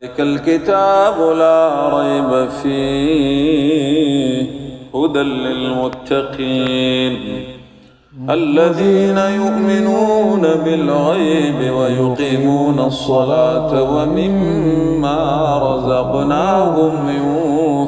ذلك الكتاب لا ريب فيه هدى للمتقين الذين يؤمنون بالغيب ويقيمون الصلاة ومما رزقناهم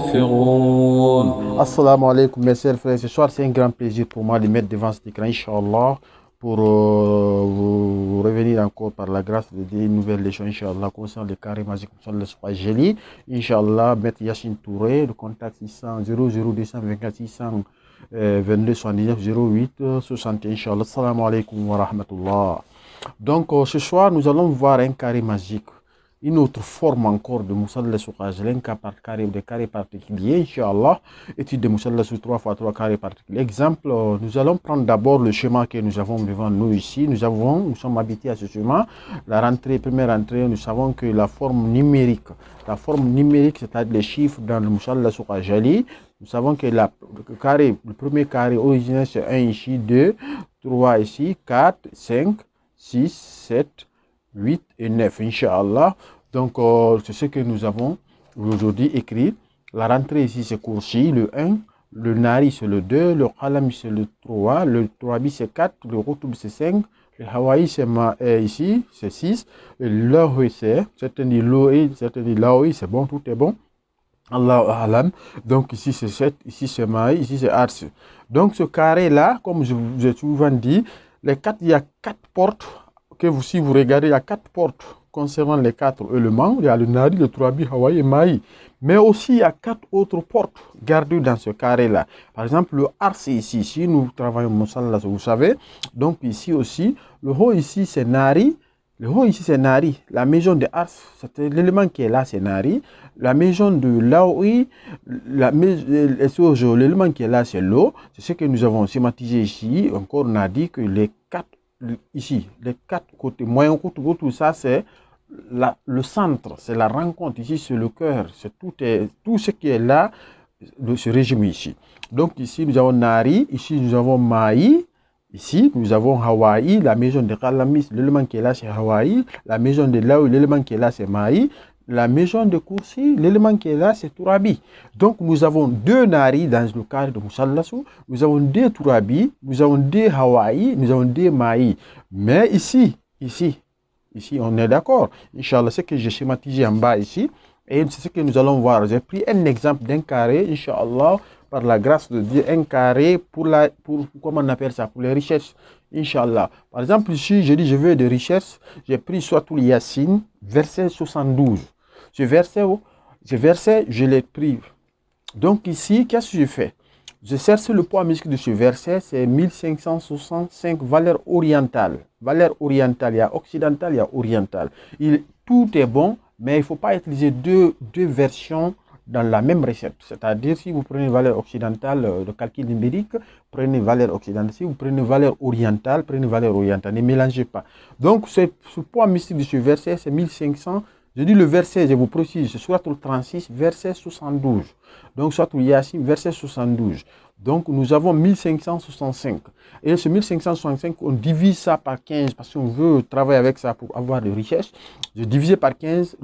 ينفقون. Assalamu alaikum mes chers frères. Ce soir, c'est un grand plaisir pour moi de mettre devant cet écran, Inch'Allah, pour vous revenir encore par la grâce de Dieu, une nouvelle leçon, Inch'Allah, concernant le carré magique, concernant le soir Jeli. Inch'Allah, Maître Yassine Touré, le contact 600 00224 622 79 08 60, Inch'Allah. Assalamu alaikum wa rahmatullah. Donc, ce soir, nous allons voir un carré magique. Une autre forme encore de Moussal Soukaj, un cas par carré ou des carrés particuliers, Inch'Allah, étude de Moussal sous 3 x 3 carrés particuliers. Exemple, nous allons prendre d'abord le schéma que nous avons devant nous ici. Nous sommes habités à ce schéma. La première entrée, nous savons que la forme numérique, c'est-à-dire les chiffres dans le Moussal Soukaj, nous savons que le premier carré originel, c'est 1 ici, 2, 3 ici, 4, 5, 6, 7, 8 et 9, Inch'Allah. Donc, c'est ce que nous avons aujourd'hui écrit. La rentrée ici, c'est Koursi, le 1. Le Nari, c'est le 2. Le Khalam, c'est le 3. Le 3bi, c'est 4. Le Rotoub, c'est 5. Le Hawaii, c'est ici, c'est 6. Le Laoui, c'est, certains disent Loï, certains disent Laoui, c'est bon, tout est bon. Allahu Alam. Donc, ici, c'est 7. Ici, c'est Maï. Ici, c'est Ars. Donc, ce carré-là, comme je vous ai souvent dit, il y a 4 portes. Si vous regardez, il y a 4 portes concernant les 4 éléments. Il y a le Nari, le Trabi, Hawaï et Maï. Mais aussi, il y a 4 autres portes gardées dans ce carré-là. Par exemple, le Ars ici. Si nous travaillons Moussala, vous savez. Donc, ici aussi, le haut ici, c'est Nari. Le haut ici, c'est Nari. La maison de Ars, l'élément qui est là, c'est Nari. La maison de Laoui, l'élément qui est là, c'est l'eau. C'est ce que nous avons schématisé ici. Encore, on a dit que les 4 ici, les 4 côtés, moyen côté, tout ça, c'est le centre, c'est la rencontre. Ici, c'est le cœur, c'est tout ce qui est là de ce régime ici. Donc, ici, nous avons Nari, ici, nous avons Maï, ici, nous avons Hawaï, la maison de Kalamis, l'élément qui est là, c'est Hawaï, la maison de Laou, l'élément qui est là, c'est Maï. La maison de Koursi, l'élément qui est là, c'est Tourabi. Donc, nous avons 2 Nari dans le cadre de Moussallassou. Nous avons 2 Tourabi. Nous avons 2 Hawaï. Nous avons 2 Maï. Mais ici, on est d'accord. Inch'Allah, c'est ce que j'ai schématisé en bas ici. Et c'est ce que nous allons voir. J'ai pris un exemple d'un carré, Inch'Allah, par la grâce de Dieu, un carré pour comment on appelle ça, pour les richesses. Inch'Allah. Par exemple, ici, je dis, je veux des richesses. J'ai pris Soatul Yassine, verset 72. Ce verset, je l'ai pris. Donc ici, qu'est-ce que je fais? Je cherche le poids musique de ce verset, c'est 1565, valeur orientale. Valeur orientale, il y a occidentale, il y a orientale. Tout est bon, mais il ne faut pas utiliser deux versions dans la même recette. C'est-à-dire, si vous prenez valeur occidentale, le calcul numérique, prenez valeur occidentale. Si vous prenez valeur orientale, prenez valeur orientale. Ne mélangez pas. Donc, ce poids mystique de ce verset, c'est 1500. Je dis le verset, je vous précise, c'est Souratul 36, verset 72. Donc, Souratul Yassine, verset 72. Donc, nous avons 1565. Et ce 1565, on divise ça par 15 parce qu'on veut travailler avec ça pour avoir de richesses. Je divise par 15,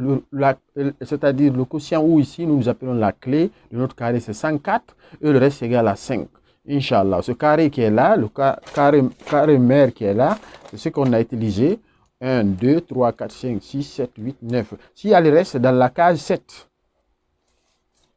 c'est-à-dire le quotient où ici, nous appelons la clé de notre carré, c'est 104 et le reste est égal à 5. Inch'Allah. Ce carré qui est là, le carré mère qui est là, c'est ce qu'on a utilisé. 1, 2, 3, 4, 5, 6, 7, 8, 9. S'il y a le reste, c'est dans la case 7.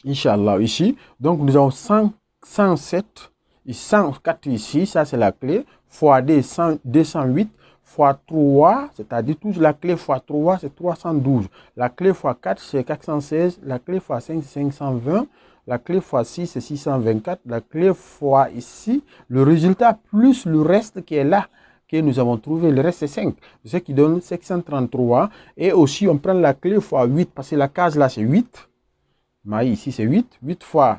Inch'Allah, ici. Donc, nous avons 107 et 104 ici. Ça, c'est la clé. Fois 208 fois 3, c'est-à-dire toute la clé fois 3, c'est 312. La clé fois 4, c'est 416. La clé fois 5, c'est 520. La clé fois 6, c'est 624. La clé fois ici, le résultat plus le reste qui est là, que nous avons trouvé, le reste c'est 5, ce qui donne 733. Et aussi, on prend la clé fois 8, parce que la case là c'est 8. Mais ici c'est 8. 8 fois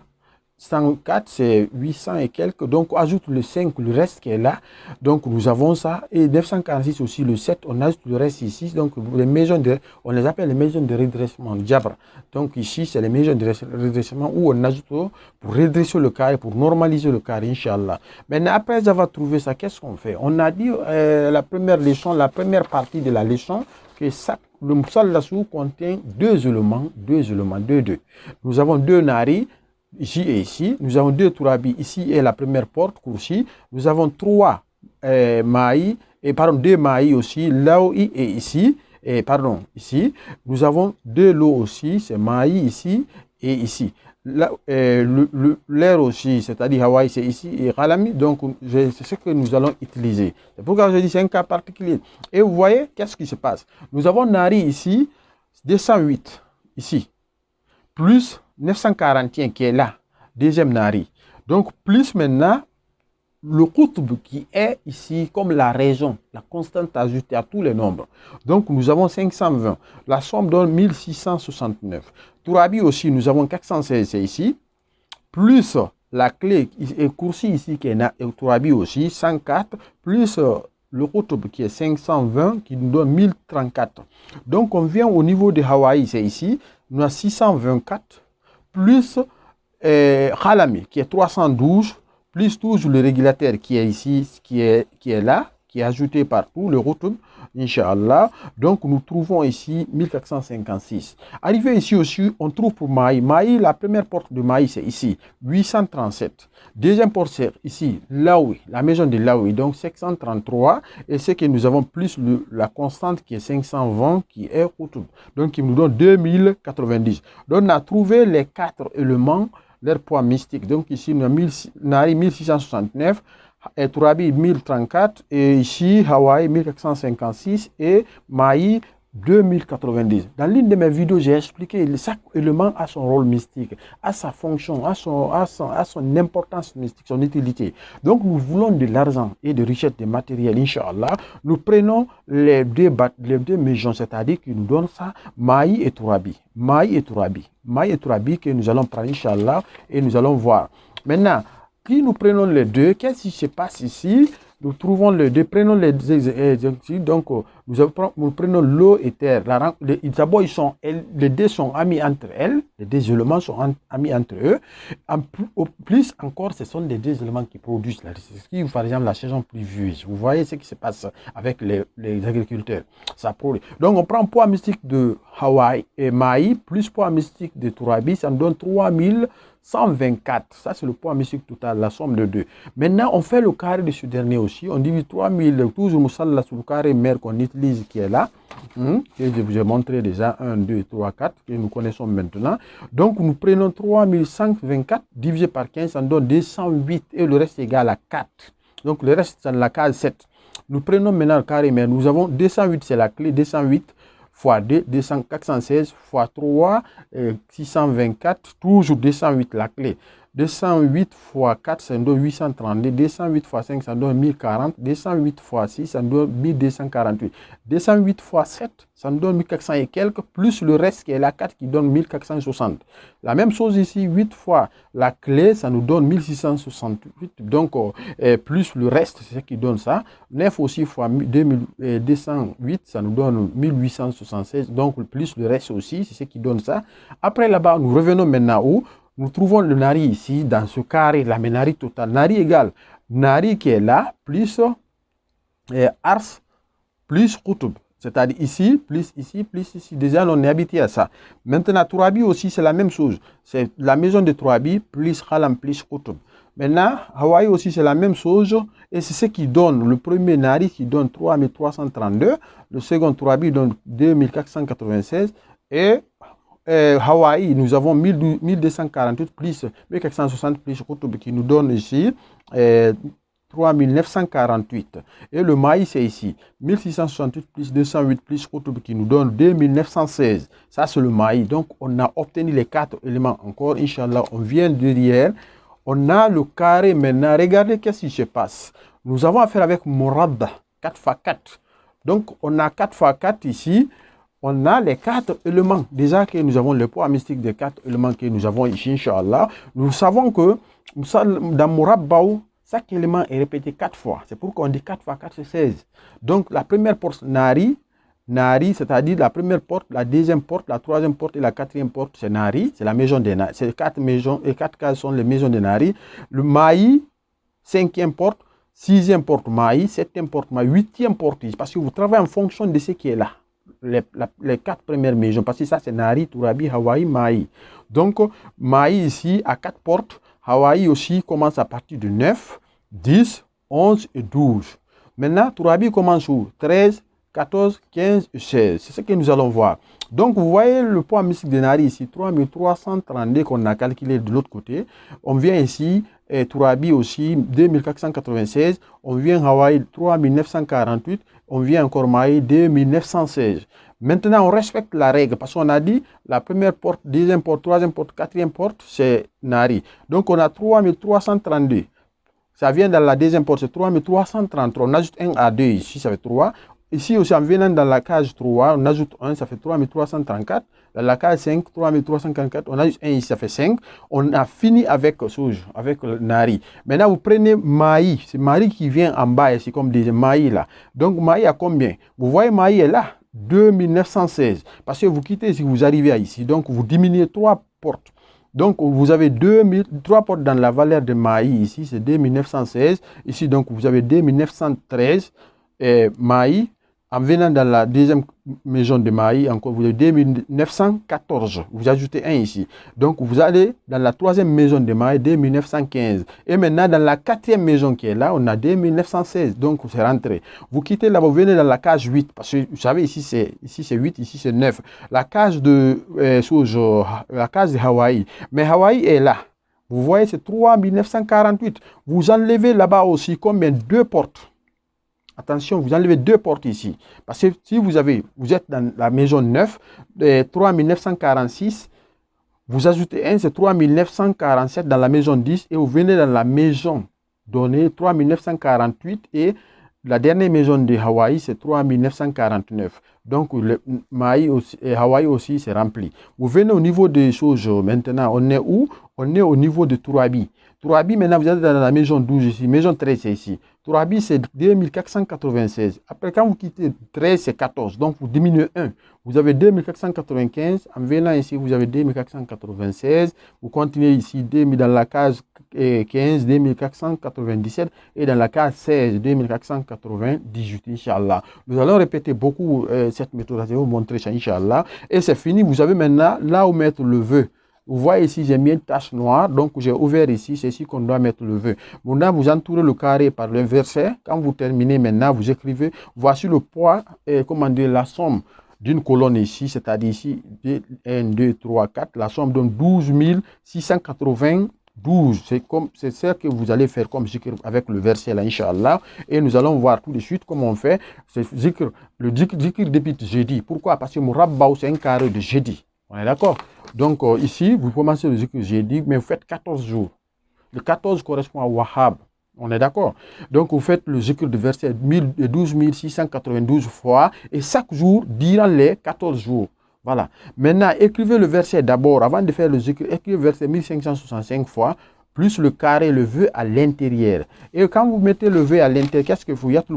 104, c'est 800 et quelques. Donc, on ajoute le 5, le reste qui est là. Donc, nous avons ça. Et 946 aussi, le 7, on ajoute le reste ici. Donc, les maisons on les appelle les maisons de redressement, Jabra. Donc, ici, c'est les maisons de redressement où on ajoute pour redresser le carré, pour normaliser le carré, Inch'Allah. Maintenant, après avoir trouvé ça, qu'est-ce qu'on fait? On a dit la première leçon, la première partie de la leçon, que le musallasu contient deux éléments, deux. Nous avons deux nari, ici et ici. Nous avons deux turabi, ici et la première porte, kursi. Nous avons trois maï, et pardon, deux maï aussi, là et ici. Et pardon, ici. Nous avons deux lots aussi, c'est maï ici et ici. L'air aussi, c'est-à-dire Hawaï, c'est ici, et Ralami, donc c'est ce que nous allons utiliser. C'est pourquoi je dis c'est un cas particulier. Et vous voyez, qu'est-ce qui se passe? Nous avons Nari ici, 208, ici, plus 941 qui est là, deuxième Nari. Donc, plus maintenant, le Qutb qui est ici comme la raison, la constante ajoutée à tous les nombres. Donc, nous avons 520. La somme donne 1669. Tourabi aussi, nous avons 416, c'est ici. Plus la clé et Kursi ici qui est là, et Tourabi aussi, 104. Plus le Qutb qui est 520, qui nous donne 1034. Donc, on vient au niveau de Hawaï, c'est ici. Nous avons 624. Plus Khalami qui est 312. Plus toujours le régulateur qui est ici, qui est là, qui est ajouté partout, le rotub, Inch'Allah. Donc, nous trouvons ici 1456. Arrivé ici aussi, on trouve pour Maï. Maï, la première porte de Maï, c'est ici, 837. Deuxième porte, c'est ici, Laoui, la maison de Laoui, donc 533. Et c'est que nous avons plus la constante qui est 520, qui est rotub. Donc, il nous donne 2090. Donc, on a trouvé les quatre éléments leur poids mystique. Donc ici, nous avons Nari 1669, et Tourabi 1034, et ici, Hawaï 1456, et Maï 2090. Dans l'une de mes vidéos, j'ai expliqué que chaque élément a son rôle mystique, a sa fonction, a son importance mystique, son utilité. Donc nous voulons de l'argent et de richesse, de matériel, Inch'Allah. Nous prenons les deux maisons, c'est-à-dire qui nous donnent ça, Maï et Tourabi. Maï et Tourabi que nous allons prendre, Inch'Allah, et nous allons voir. Maintenant, si nous prenons les deux, qu'est-ce qui se passe ici? Nous trouvons les deux, prenons les deux, donc nous prenons l'eau et terre. D'abord, les deux sont amis entre elles, les deux éléments sont amis entre eux. Au plus encore, ce sont les deux éléments qui produisent la richesse. Par exemple, la saison pluvieuse, vous voyez ce qui se passe avec les agriculteurs. Ça produit. Donc, on prend poids mystique de Hawaï et Maï, plus poids mystique de Tourabi, ça nous donne 3124. Ça, c'est le poids mystique total, la somme de deux. Maintenant, on fait le carré de ce dernier aussi. On divise 3000, toujours Moussala sur le carré mère qu'on utilise qui est là. Que je vous ai montré déjà 1, 2, 3, 4, que nous connaissons maintenant. Donc, nous prenons 3124 divisé par 15, ça nous donne 208 et le reste est égal à 4. Donc, le reste, c'est la case 7. Nous prenons maintenant le carré mère. Nous avons 208, c'est la clé, 208. Fois 2, 416, fois 3, 624, toujours 208 la clé. 208 fois 4, ça nous donne 832. 208 fois 5, ça nous donne 1040. 208 fois 6, ça nous donne 1248. 208 fois 7, ça nous donne 1400 et quelques, plus le reste qui est la 4 qui donne 1460. La même chose ici, 8 fois la clé, ça nous donne 1668. Donc, plus le reste, c'est ce qui donne ça. 9 aussi fois 208, ça nous donne 1876. Donc, plus le reste aussi, c'est ce qui donne ça. Après, là-bas, nous revenons maintenant où nous trouvons le nari ici, dans ce carré, la nari totale. Nari égale nari qui est là, plus ars, plus Qutb. C'est-à-dire ici, plus ici, plus ici. Déjà, on est habitué à ça. Maintenant, Tourabi aussi, c'est la même chose. C'est la maison de Tourabi, plus Khalam, plus Qutb. Maintenant, Hawaï aussi, c'est la même chose. Et c'est ce qui donne le premier nari qui donne 3332. Le second Tourabi donne 2496. Et Hawaï, nous avons 1248 plus 1460 plus Qutb qui nous donne ici 3948. Et le maïs, c'est ici 1668 plus 208 plus Qutb qui nous donne 2916. Ça, c'est le maïs. Donc, on a obtenu les quatre éléments encore. Inch'Allah, on vient derrière. On a le carré maintenant. Regardez qu'est-ce qui se passe. Nous avons affaire avec Morabba, 4 x 4. Donc, on a 4 x 4 ici. On a les quatre éléments. Déjà que nous avons le poids mystique des quatre éléments que nous avons ici, Inch'Allah. Nous savons que dans Mourabbaou, chaque élément est répété 4 fois. C'est pourquoi on dit 4 x 4, c'est 16. Donc la première porte, Nari, c'est-à-dire la première porte, la deuxième porte, la troisième porte et la quatrième porte, c'est Nari. C'est la maison des Nari. Ces 4 maisons et 4 cases sont les maisons des Nari. Le Maï, cinquième porte, sixième porte Maï, septième porte Maï, huitième porte, parce que vous travaillez en fonction de ce qui est là. les 4 premières maisons, parce que ça c'est Nari, Turabi, Hawaii, Maï. Donc Maï ici a 4 portes, Hawaii aussi commence à partir de 9, 10, 11 et 12. Maintenant, Turabi commence où? 13, 14, 15 et 16. C'est ce que nous allons voir. Donc, vous voyez le poids mystique de Nari ici, 3332 qu'on a calculé de l'autre côté. On vient ici, Turabi aussi, 2496. On vient Hawaï, 3948. On vient encore Maï, 2916. Maintenant, on respecte la règle parce qu'on a dit la première porte, deuxième porte, troisième porte, quatrième porte, c'est Nari. Donc, on a 3332. Ça vient dans la deuxième porte, c'est 3333. On ajoute 1 à 2 ici, ça fait 3. Ici aussi, en venant dans la case 3, on ajoute 1, ça fait 3334. Dans la case 5, 3344, on ajoute 1 ici, ça fait 5. On a fini avec Souj, avec Nari. Maintenant, vous prenez Maï. C'est Maï qui vient en bas ici, comme des Maï là. Donc, Maï a combien? Vous voyez, Maï est là, 2916. Parce que vous quittez ici, vous arrivez à ici. Donc, vous diminuez 3 portes. Donc, vous avez 3 portes dans la valeur de Maï ici, c'est 2916. Ici, donc, vous avez 2913 Maï. En venant dans la deuxième maison de Maï, encore, vous avez 2914. Vous ajoutez 1 ici. Donc, vous allez dans la troisième maison de Maï, 2915. Et maintenant, dans la quatrième maison qui est là, on a 2916. Donc, c'est rentré. Vous quittez là, vous venez dans la case 8. Parce que, vous savez, ici, c'est 8, ici, c'est 9. La case de Hawaï. Mais Hawaï est là. Vous voyez, c'est 3948. Vous enlevez là-bas aussi combien? 2 portes. Attention, vous enlevez 2 portes ici. Parce que si vous êtes dans la maison 9, 3946, vous ajoutez 1, c'est 3947 dans la maison 10 et vous venez dans la maison donnée 3948 et la dernière maison de Hawaï, c'est 3949. Donc, le Maï aussi, et Hawaï aussi, c'est rempli. Vous venez au niveau des choses maintenant. On est où? On est au niveau de Turabi. Turabi, maintenant, vous êtes dans la maison 12 ici. Maison 13, c'est ici. Turabi, c'est 2496. Après, quand vous quittez 13, c'est 14. Donc, vous diminuez 1. Vous avez 2495. En venant ici, vous avez 2496. Vous continuez ici, dans la case 15, 2497. Et dans la case 16, 2498, Inch'Allah. Nous allons répéter beaucoup cette méthode. Je vais vous montrer ça, Inch'Allah. Et c'est fini. Vous avez maintenant là où mettre le vœu. Vous voyez ici, j'ai mis une tache noire, donc j'ai ouvert ici, c'est ici qu'on doit mettre le vœu. Maintenant, vous entourez le carré par le verset. Quand vous terminez maintenant, vous écrivez, voici le poids, comment dire, la somme d'une colonne ici, c'est-à-dire ici, 1, 2, 3, 4, la somme donne 12 692. C'est ça que vous allez faire comme zikr avec le verset là, Inch'Allah. Et nous allons voir tout de suite comment on fait. Le zikr débute jeudi. Pourquoi? Parce que Mourabbaou, c'est un carré de jeudi. On est d'accord? Donc ici, vous commencez le zikr jeudi, mais vous faites 14 jours. Le 14 correspond à Wahhab. On est d'accord? Donc vous faites le zikr de verset 12 692 fois et chaque jour durant les 14 jours. Voilà. Maintenant, écrivez le verset d'abord. Avant de faire le zikr, écrivez le verset 1565 fois, plus le carré, le vœu à l'intérieur. Et quand vous mettez le vœu à l'intérieur, qu'est-ce que vous faites? Tout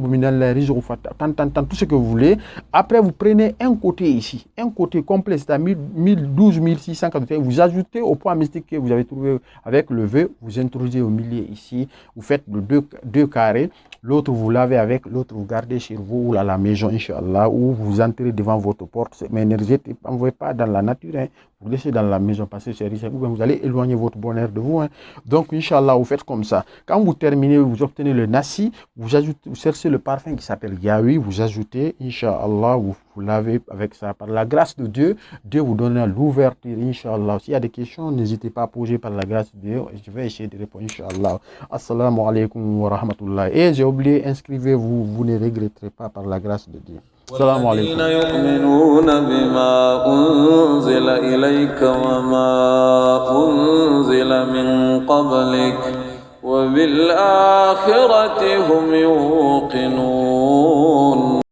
ce que vous voulez. Après, vous prenez un côté ici, un côté complet, c'est-à-dire 12 680. Vous ajoutez au poids mystique que vous avez trouvé avec le vœu, vous introduisez au milieu ici, vous faites le deux carrés. L'autre, vous lavez avec, l'autre, vous gardez chez vous ou à la maison, Inch'Allah, ou vous entrez devant votre porte. Mais énergétique, ne envoyez pas dans la nature, hein. Vous laissez dans la maison parce que c'est risqué. Vous allez éloigner votre bonheur de vous. Hein. Donc, Inch'Allah, vous faites comme ça. Quand vous terminez, vous obtenez le nasi, vous cherchez le parfum qui s'appelle Yaoui, vous ajoutez, Inch'Allah, vous lavez avec ça. Par la grâce de Dieu, Dieu vous donnera l'ouverture, Inch'Allah. S'il y a des questions, n'hésitez pas à poser par la grâce de Dieu. Je vais essayer de répondre, Inch'Allah. Assalamu alaikum wa rahmatullah. Et j'ai oublié, inscrivez-vous, vous ne regretterez pas par la grâce de Dieu. السلام عليكم. والذين يؤمنون بما أنزل إليك وما أنزل من قبلك وبالآخرة هم يوقنون